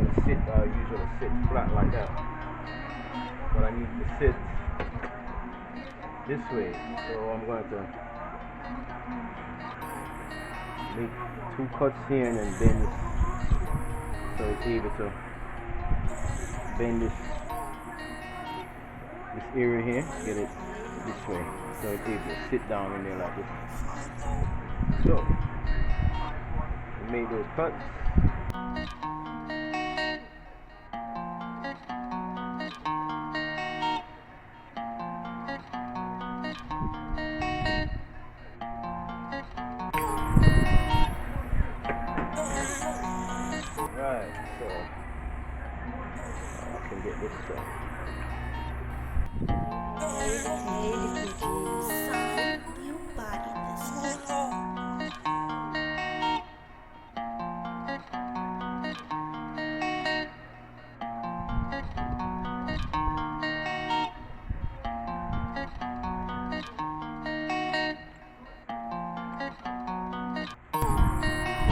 on the sit, usually sit flat like that. But I need to sit this way, so I'm going to make 2 cuts here and then bend this, so it's able to bend this area here, get it this way, so it's able to sit down in there like this. So we made those cuts. Right, so I can get this done.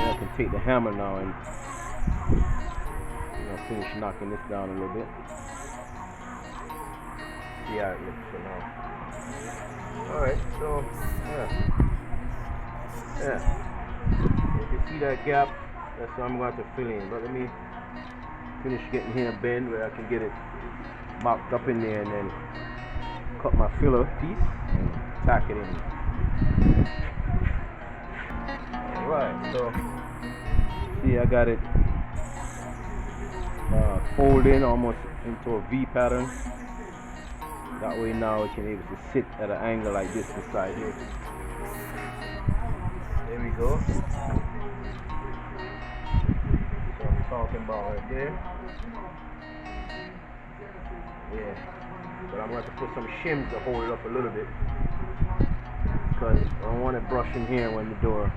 I can take the hammer now and finish knocking this down a little bit. See how it looks for now. Alright, so yeah. If you see that gap, that's what I'm going to fill in. But let me finish getting here bend where I can get it mocked up in there and then cut my filler piece and tack it in. Alright, so see, I got it fold in almost into a V pattern. That way now it can be able to sit at an angle like this side here. There we go. So I'm talking about right there. Yeah. But I'm going to put some shims to hold it up a little bit, because I don't want it brushing here when the door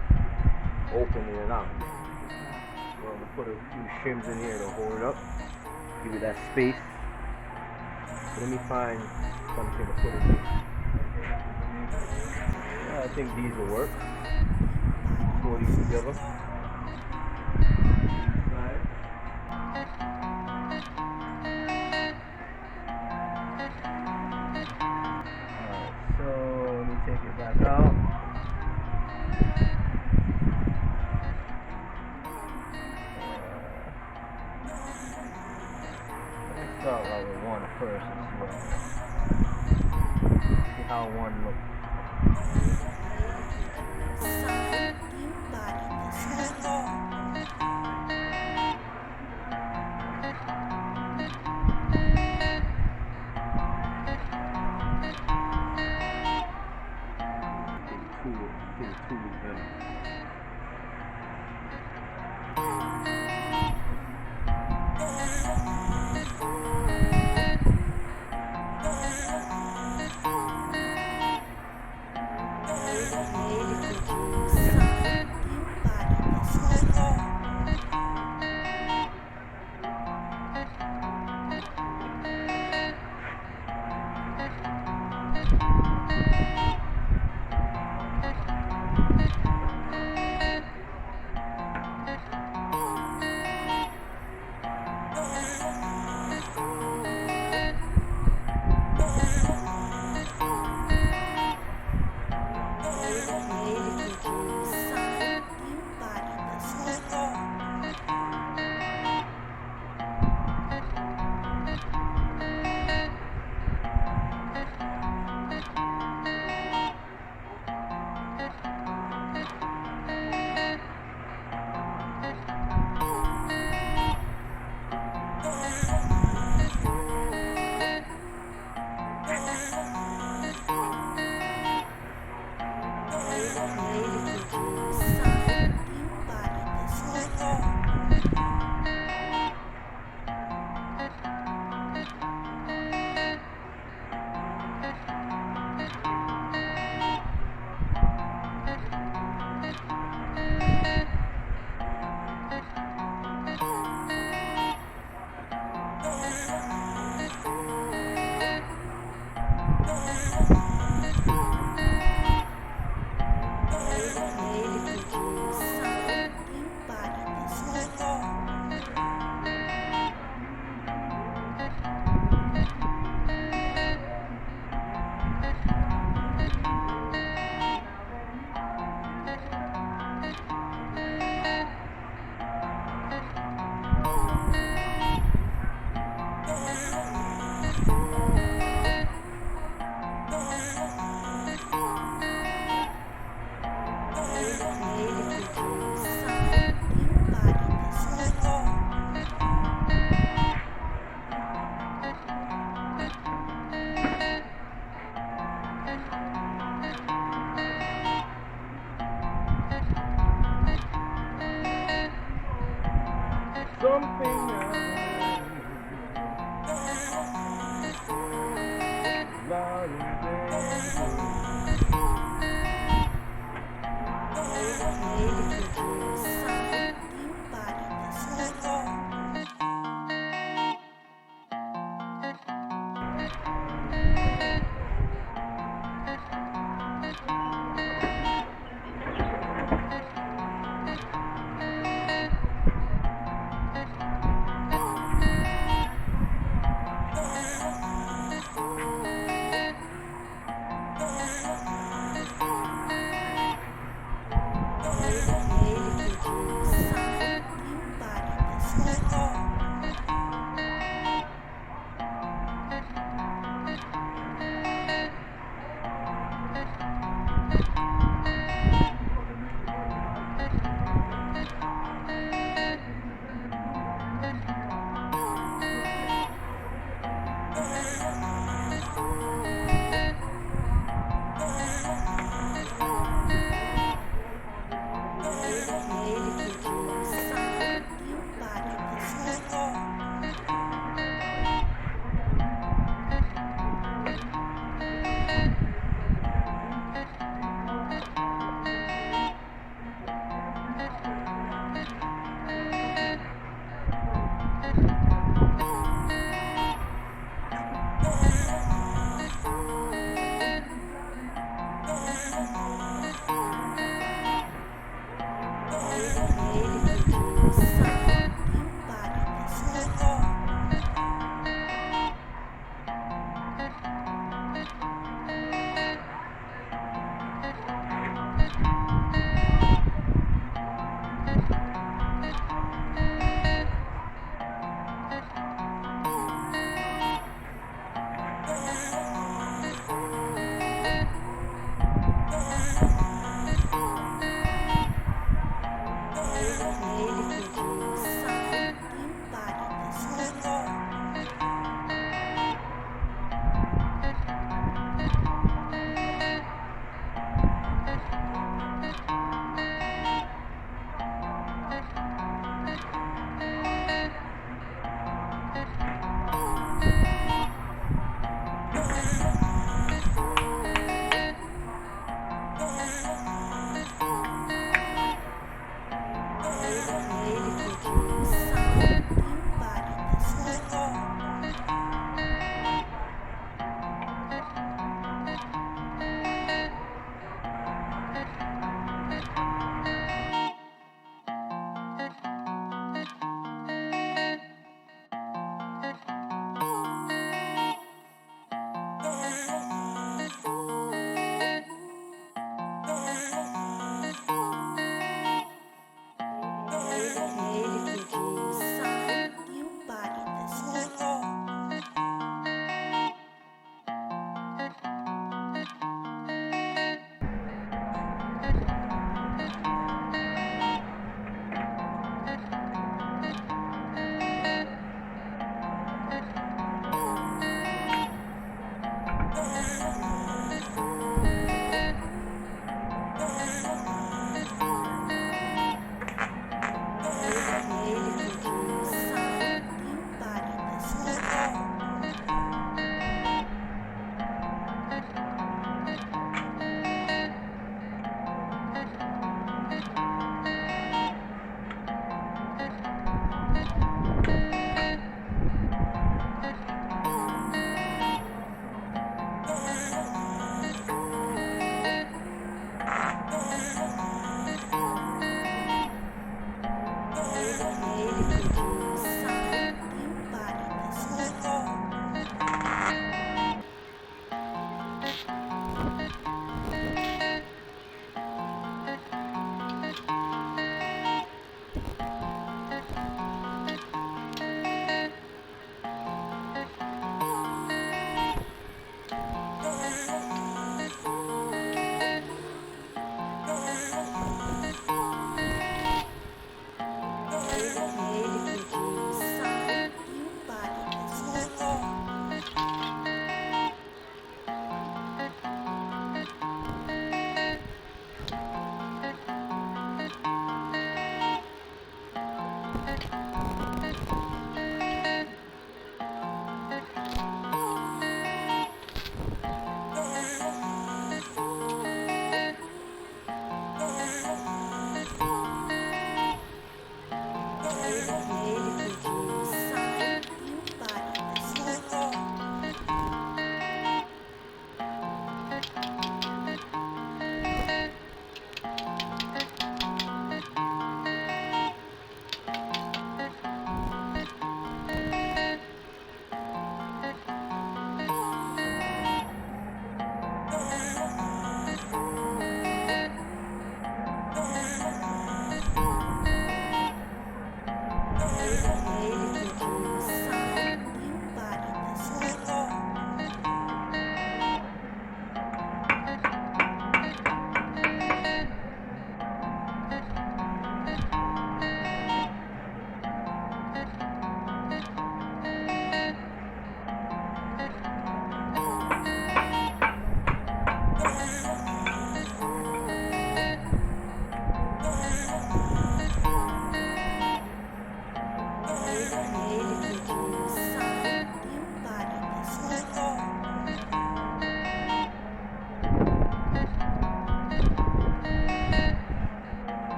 opens in and out. So I'm going to put a few shims in here to hold it up, give it that space. Let me find something to put in here. Yeah, I think these will work. Throw these together. Alright, so let me take it back out. Let's start out with one first and see how one looks. something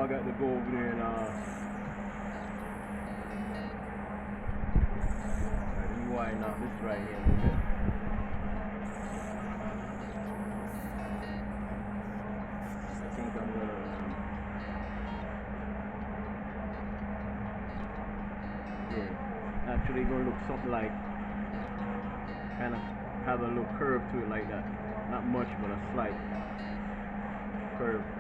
now I got to go over there and let me widen out this right here a little bit. I think I'm gonna actually gonna look something like kind of have a little curve to it like that. Not much, but a slight curve.